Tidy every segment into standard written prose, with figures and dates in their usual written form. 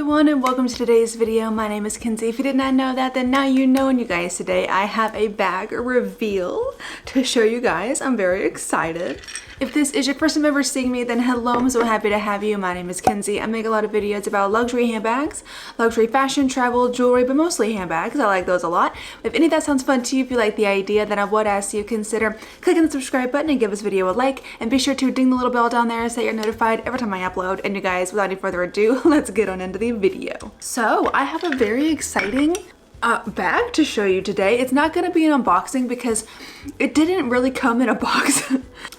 everyone and welcome to today's video. My name is Kenzie. If you did not know that, then now you know. And you guys, today I have a bag reveal to show you guys. I'm very excited. If this is your first time ever seeing me, then hello, I'm so happy to have you. My name is Kenzie. I make a lot of videos about luxury handbags, luxury fashion, travel, jewelry, but mostly handbags. I like those a lot. If any of that sounds fun to you, if you like the idea, then I would ask you to consider clicking the subscribe button and give this video a like. And be sure to ding the little bell down there so that you're notified every time I upload. And you guys, without any further ado, let's get on into the video. So I have a very exciting bag to show you today. It's not going to be an unboxing because it didn't really come in a box.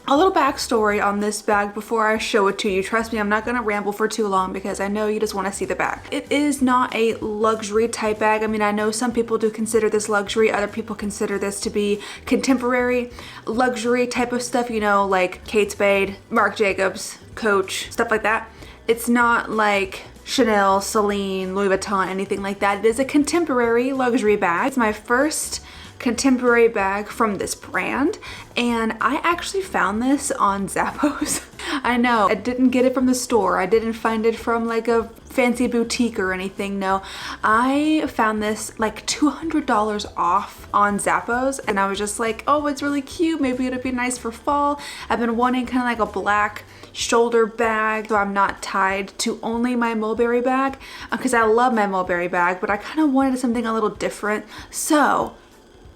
A little backstory on this bag before I show it to you. Trust me, I'm not going to ramble for too long because I know you just want to see the bag. It is not a luxury type bag. I mean, I know some people do consider this luxury. Other people consider this to be contemporary luxury type of stuff, you know, like Kate Spade, Marc Jacobs, Coach, stuff like that. It's not like Chanel, Celine, Louis Vuitton, anything like that. It is a contemporary luxury bag. It's my first contemporary bag from this brand, and I actually found this on Zappos. I know, I didn't get it from the store. I didn't find it from like a fancy boutique or anything. No, I found this like $200 off on Zappos, and I was just like, oh, it's really cute. Maybe it'll be nice for fall. I've been wanting kind of like a black shoulder bag so I'm not tied to only my Mulberry bag, because I love my Mulberry bag, but I kind of wanted something a little different. So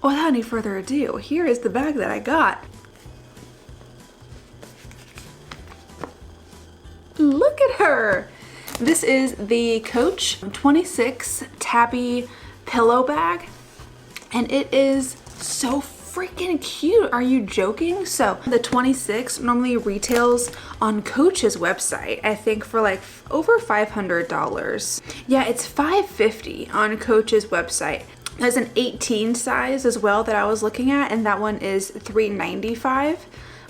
without any further ado, here is the bag that I got. Look at her. This is the Coach 26 tabby pillow bag, and it is so freaking cute. Are you joking? So the 26 normally retails on Coach's website, I think, for like over $500. Yeah, it's $550 on Coach's website. There's an 18 size as well that I was looking at, and that one is $395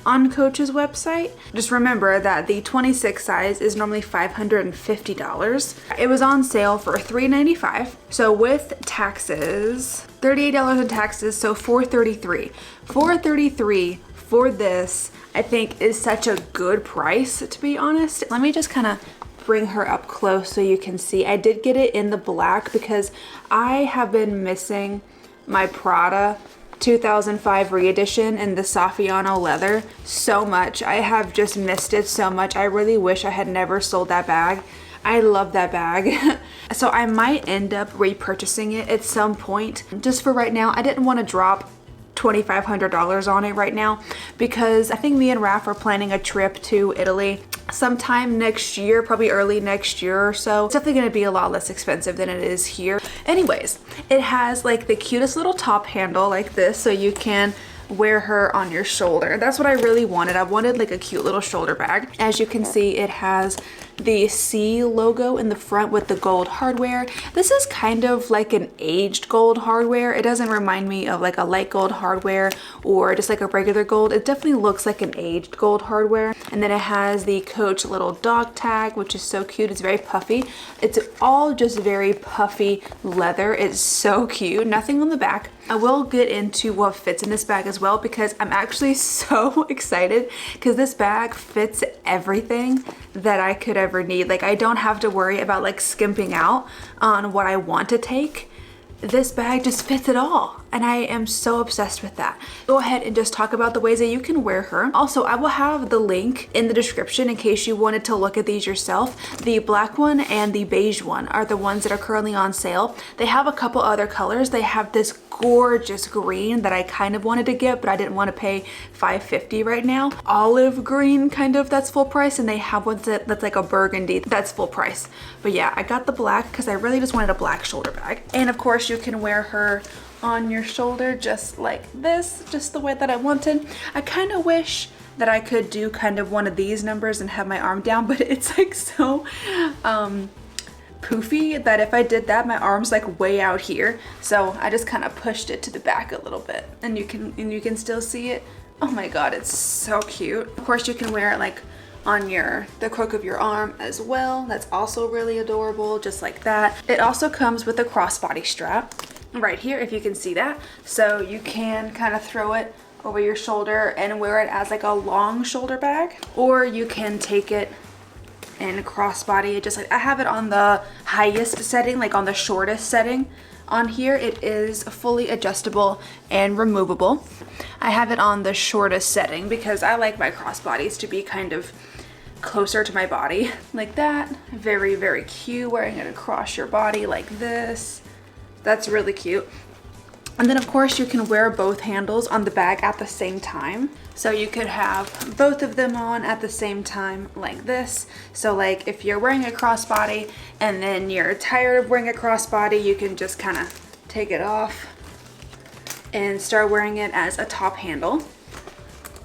on Coach's website. Just remember that the 26 size is normally $550. It was on sale for $395. So with taxes, $38 in taxes, so $433. $433 for this, I think, is such a good price, to be honest. Let me just kind of bring her up close so you can see. I did get it in the black because I have been missing my Prada 2005 re-edition in the Saffiano leather so much. I have just missed it so much. I really wish I had never sold that bag. I love that bag. So I might end up repurchasing it at some point. Just for right now, I didn't want to drop $2,500 on it right now because I think me and Raph are planning a trip to Italy sometime next year, probably early next year or so. It's definitely going to be a lot less expensive than it is here. Anyways, it has like the cutest little top handle like this, so you can wear her on your shoulder. That's what I really wanted. I wanted like a cute little shoulder bag. As you can see, it has the C logo in the front with the gold hardware. This is kind of like an aged gold hardware. It doesn't remind me of like a light gold hardware or just like a regular gold. It definitely looks like an aged gold hardware. And then it has the Coach little dog tag, which is so cute. It's very puffy. It's all just very puffy leather. It's so cute. Nothing on the back. I will get into what fits in this bag as well because I'm actually so excited because this bag fits everything that I could ever need. Like, I don't have to worry about like skimping out on what I want to take. This bag just fits it all, and I am so obsessed with that. Go ahead and just talk about the ways that you can wear her. Also, I will have the link in the description in case you wanted to look at these yourself. The black one and the beige one are the ones that are currently on sale. They have a couple other colors. They have this gorgeous green that I kind of wanted to get, but I didn't want to pay $550 right now. Olive green, kind of, that's full price, and they have one that's like a burgundy, that's full price. But yeah, I got the black because I really just wanted a black shoulder bag. And of course, you can wear her on your shoulder just like this, just the way that I wanted. I kind of wish that I could do kind of one of these numbers and have my arm down, but it's like so poofy that if I did that, my arm's like way out here. So I just kind of pushed it to the back a little bit, and you can still see it. Oh my god, it's so cute. Of course, you can wear it like on the crook of your arm as well. That's also really adorable, just like that. It also comes with a crossbody strap right here, if you can see that. So you can kind of throw it over your shoulder and wear it as like a long shoulder bag, or you can take it in crossbody. Just like I have it on the highest setting, like on the shortest setting. On here it is fully adjustable and removable. I have it on the shortest setting because I like my crossbodies to be kind of closer to my body like that. Very, very cute, wearing it across your body like this. That's really cute. And then of course you can wear both handles on the bag at the same time. So you could have both of them on at the same time like this. So like if you're wearing a crossbody and then you're tired of wearing a crossbody, you can just kind of take it off and start wearing it as a top handle.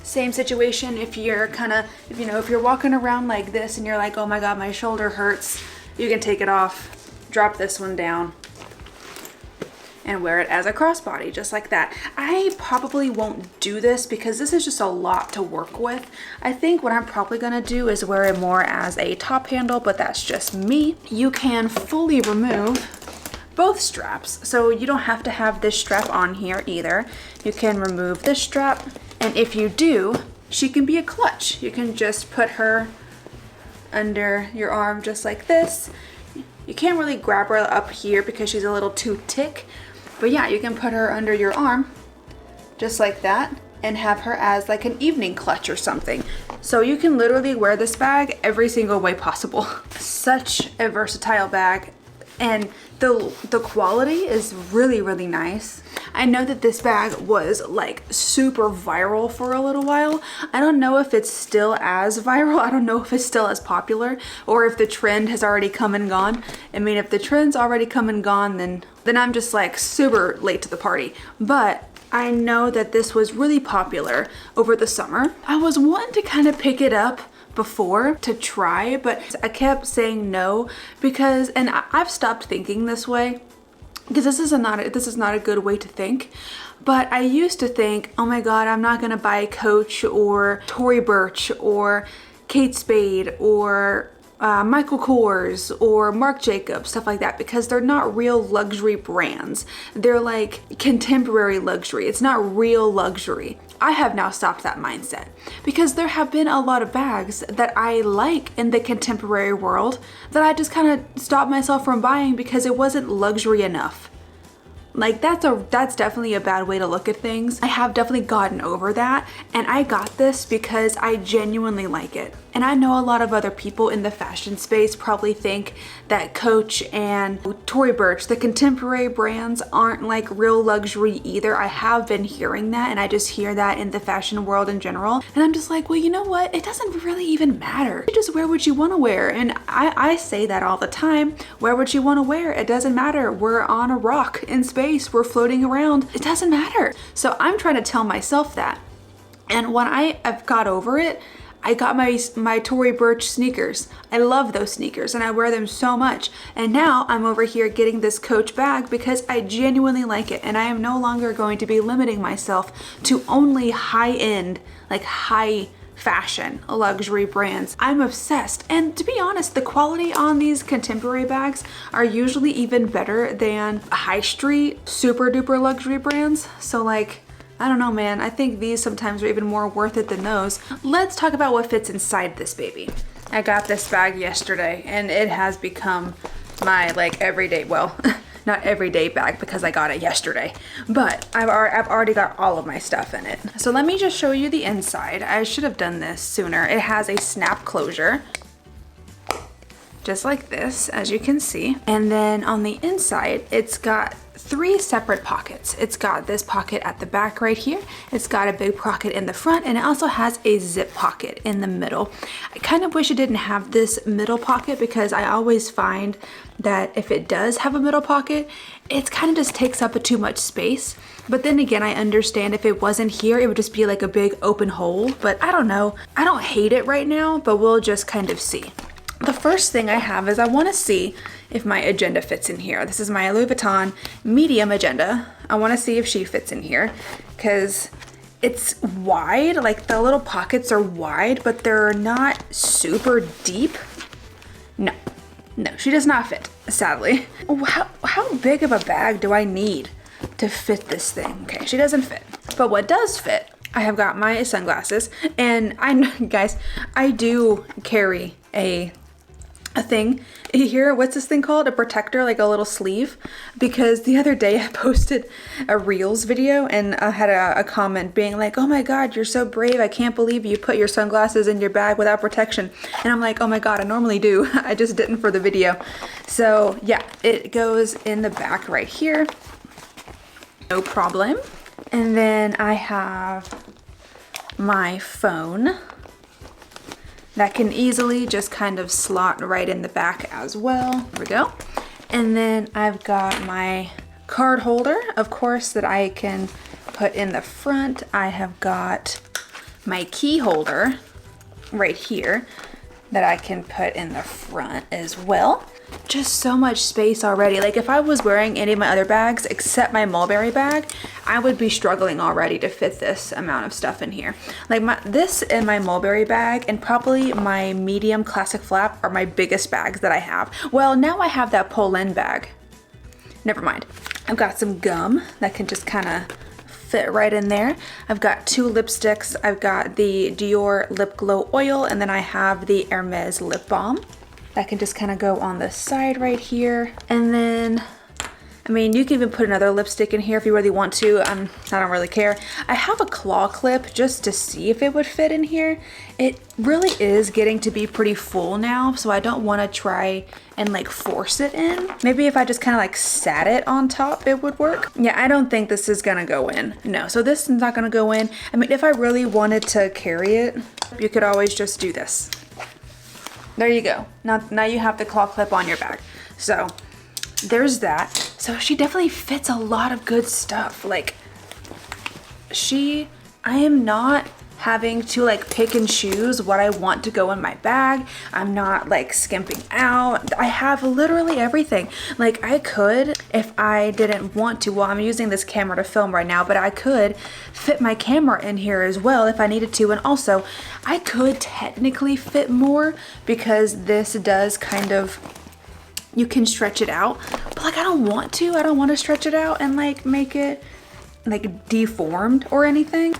Same situation if you're if you're walking around like this and you're like, oh my God, my shoulder hurts, you can take it off, drop this one down, and wear it as a crossbody, just like that. I probably won't do this because this is just a lot to work with. I think what I'm probably gonna do is wear it more as a top handle, but that's just me. You can fully remove both straps, so you don't have to have this strap on here either. You can remove this strap, and if you do, she can be a clutch. You can just put her under your arm just like this. You can't really grab her up here because she's a little too thick, but yeah, you can put her under your arm just like that and have her as like an evening clutch or something. So you can literally wear this bag every single way possible. Such a versatile bag, and the quality is really, really nice. I know that this bag was like super viral for a little while. I don't know if it's still as viral. I don't know if it's still as popular or if the trend has already come and gone. I mean, if the trend's already come and gone, then I'm just like super late to the party. But I know that this was really popular over the summer. I was wanting to kind of pick it up before to try, but I kept saying no because, and I've stopped thinking this way because this is not a good way to think. But I used to think, oh my God, I'm not gonna buy Coach or Tory Burch or Kate Spade or Michael Kors or Marc Jacobs, stuff like that, because they're not real luxury brands. They're like contemporary luxury. It's not real luxury. I have now stopped that mindset because there have been a lot of bags that I like in the contemporary world that I just kind of stopped myself from buying because it wasn't luxury enough. Like that's definitely a bad way to look at things. I have definitely gotten over that, and I got this because I genuinely like it. And I know a lot of other people in the fashion space probably think that Coach and Tory Burch, the contemporary brands, aren't like real luxury either. I have been hearing that, and I just hear that in the fashion world in general. And I'm just like, well, you know what? It doesn't really even matter. You just wear what you want to wear. And I say that all the time. Wear what you want to wear. It doesn't matter. We're on a rock in space. We're floating around. It doesn't matter. So I'm trying to tell myself that. And when I've got over it, I got my Tory Burch sneakers. I love those sneakers and I wear them so much. And now I'm over here getting this Coach bag because I genuinely like it, and I am no longer going to be limiting myself to only high-end, like high fashion luxury brands. I'm obsessed. And to be honest, the quality on these contemporary bags are usually even better than high street super duper luxury brands. So like, I don't know, man. I think these sometimes are even more worth it than those. Let's talk about what fits inside this baby. I got this bag yesterday and it has become my like everyday, well, not everyday bag because I got it yesterday, but I've already got all of my stuff in it. So let me just show you the inside. I should have done this sooner. It has a snap closure, just like this, as you can see. And then on the inside, it's got 3 separate pockets. It's got this pocket at the back right here. It's got a big pocket in the front, and it also has a zip pocket in the middle. I kind of wish it didn't have this middle pocket because I always find that if it does have a middle pocket, it kind of just takes up too much space. But then again, I understand if it wasn't here, it would just be like a big open hole. But I don't know. I don't hate it right now, but we'll just kind of see. The first thing I have is I want to see if my agenda fits in here. This is my Louis Vuitton medium agenda. I want to see if she fits in here because it's wide, like the little pockets are wide, but they're not super deep. No, she does not fit, sadly. How big of a bag do I need to fit this thing? Okay, she doesn't fit. But what does fit, I have got my sunglasses, and I know, guys, I do carry a a thing here. What's this thing called? A protector, like a little sleeve. Because the other day I posted a Reels video and I had a comment being like, oh my God, you're so brave. I can't believe you put your sunglasses in your bag without protection. And I'm like, oh my God, I normally do. I just didn't for the video. So yeah, it goes in the back right here. No problem. And then I have my phone that can easily just kind of slot right in the back as well. There we go. And then I've got my card holder, of course, that I can put in the front. I have got my key holder right here that I can put in the front as well. Just so much space already. Like if I was wearing any of my other bags except my mulberry bag, I would be struggling already to fit this amount of stuff in here. Like this and my mulberry bag and probably my medium classic flap are my biggest bags that I have. Well, now I have that pull-in bag. Never mind. I've got some gum that can just kind of fit right in there. I've got 2 lipsticks. I've got the Dior Lip Glow Oil, and then I have the Hermes Lip Balm. That can just kind of go on the side right here. And then, I mean, you can even put another lipstick in here if you really want to. I don't really care. I have a claw clip just to see if it would fit in here. It really is getting to be pretty full now, so I don't want to try and like force it in. Maybe if I just kind of like sat it on top, it would work. Yeah, I don't think this is gonna go in. No, so this is not gonna go in. I mean, if I really wanted to carry it, you could always just do this. There you go. Now you have the claw clip on your bag. So there's that. So she definitely fits a lot of good stuff. Like I am not having to like pick and choose what I want to go in my bag. I'm not like skimping out. I have literally everything. Like I could, if I didn't want to, well, I'm using this camera to film right now, but I could fit my camera in here as well if I needed to. And also I could technically fit more because this does kind of, you can stretch it out, but like I don't want to stretch it out and like make it like deformed or anything.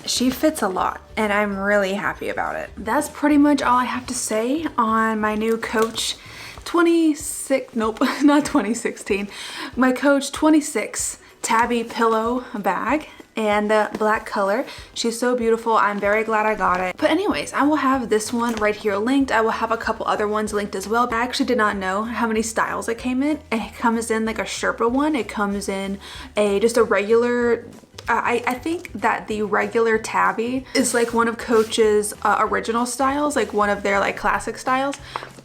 She fits a lot and I'm really happy about it. That's pretty much all I have to say on my new Coach 2016, my Coach 26 tabby pillow bag and the black color. She's so beautiful. I'm very glad I got it. But anyways, I will have this one right here linked. I will have a couple other ones linked as well. I actually did not know how many styles it came in. It comes in like a Sherpa one. It comes in just a regular, I think that the regular tabby is like one of Coach's original styles, like one of their like classic styles.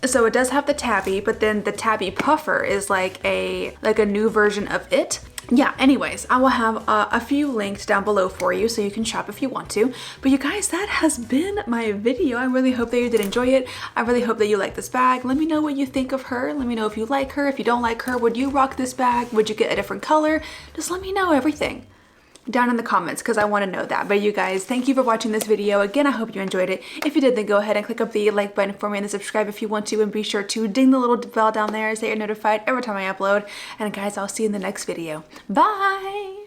So it does have the tabby, but then the tabby puffer is like a new version of it. Yeah, anyways, I will have a few links down below for you so you can shop if you want to. But you guys, that has been my video. I really hope that you did enjoy it. I really hope that you like this bag. Let me know what you think of her. Let me know if you like her. If you don't like her, would you rock this bag? Would you get a different color? Just let me know everything down in the comments because I want to know that. But you guys, thank you for watching this video. Again, I hope you enjoyed it. If you did, then go ahead and click up the like button for me and then subscribe if you want to, and be sure to ding the little bell down there so you're notified every time I upload. And guys, I'll see you in the next video. Bye!